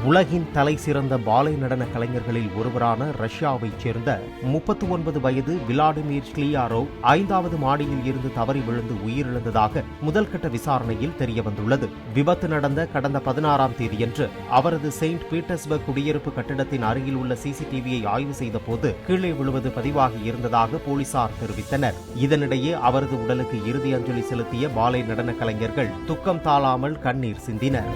உலகின் தலை சிறந்த பாலை நடன கலைஞர்களில் ஒருவரான ரஷ்யாவைச் சேர்ந்த 39 வயது விளாடிமிர் கிளியாரோவ் 5வது மாடியில் இருந்து தவறி விழுந்து உயிரிழந்ததாக முதல்கட்ட விசாரணையில் தெரியவந்துள்ளது. விபத்து நடந்த கடந்த 16ஆம் தேதியன்று அவரது செயின்ட் பீட்டர்ஸ்பர்க் குடியிருப்பு கட்டிடத்தின் அருகில் உள்ள சிசிடிவியை ஆய்வு செய்த போது கீழே விழுவது பதிவாகி இருந்ததாக போலீசார் தெரிவித்தனர். இதனிடையே அவரது உடலுக்கு இறுதி அஞ்சலி செலுத்திய பாலை நடன கலைஞர்கள் துக்கம் தாழாமல் கண்ணீர் சிந்தினர்.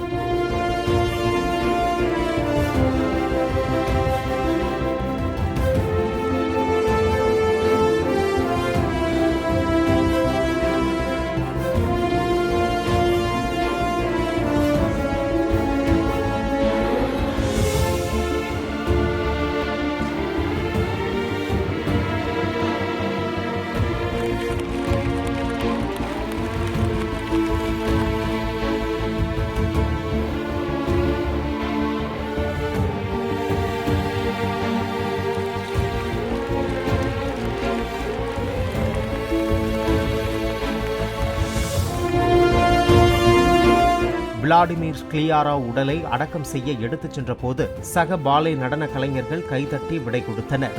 விளாடிமிர் கிளியாரோவ் உடலை அடக்கம் செய்ய எடுத்துச் சென்ற போது சக பாலை நடன கலைஞர்கள் கைதட்டி விடை கொடுத்தனர்.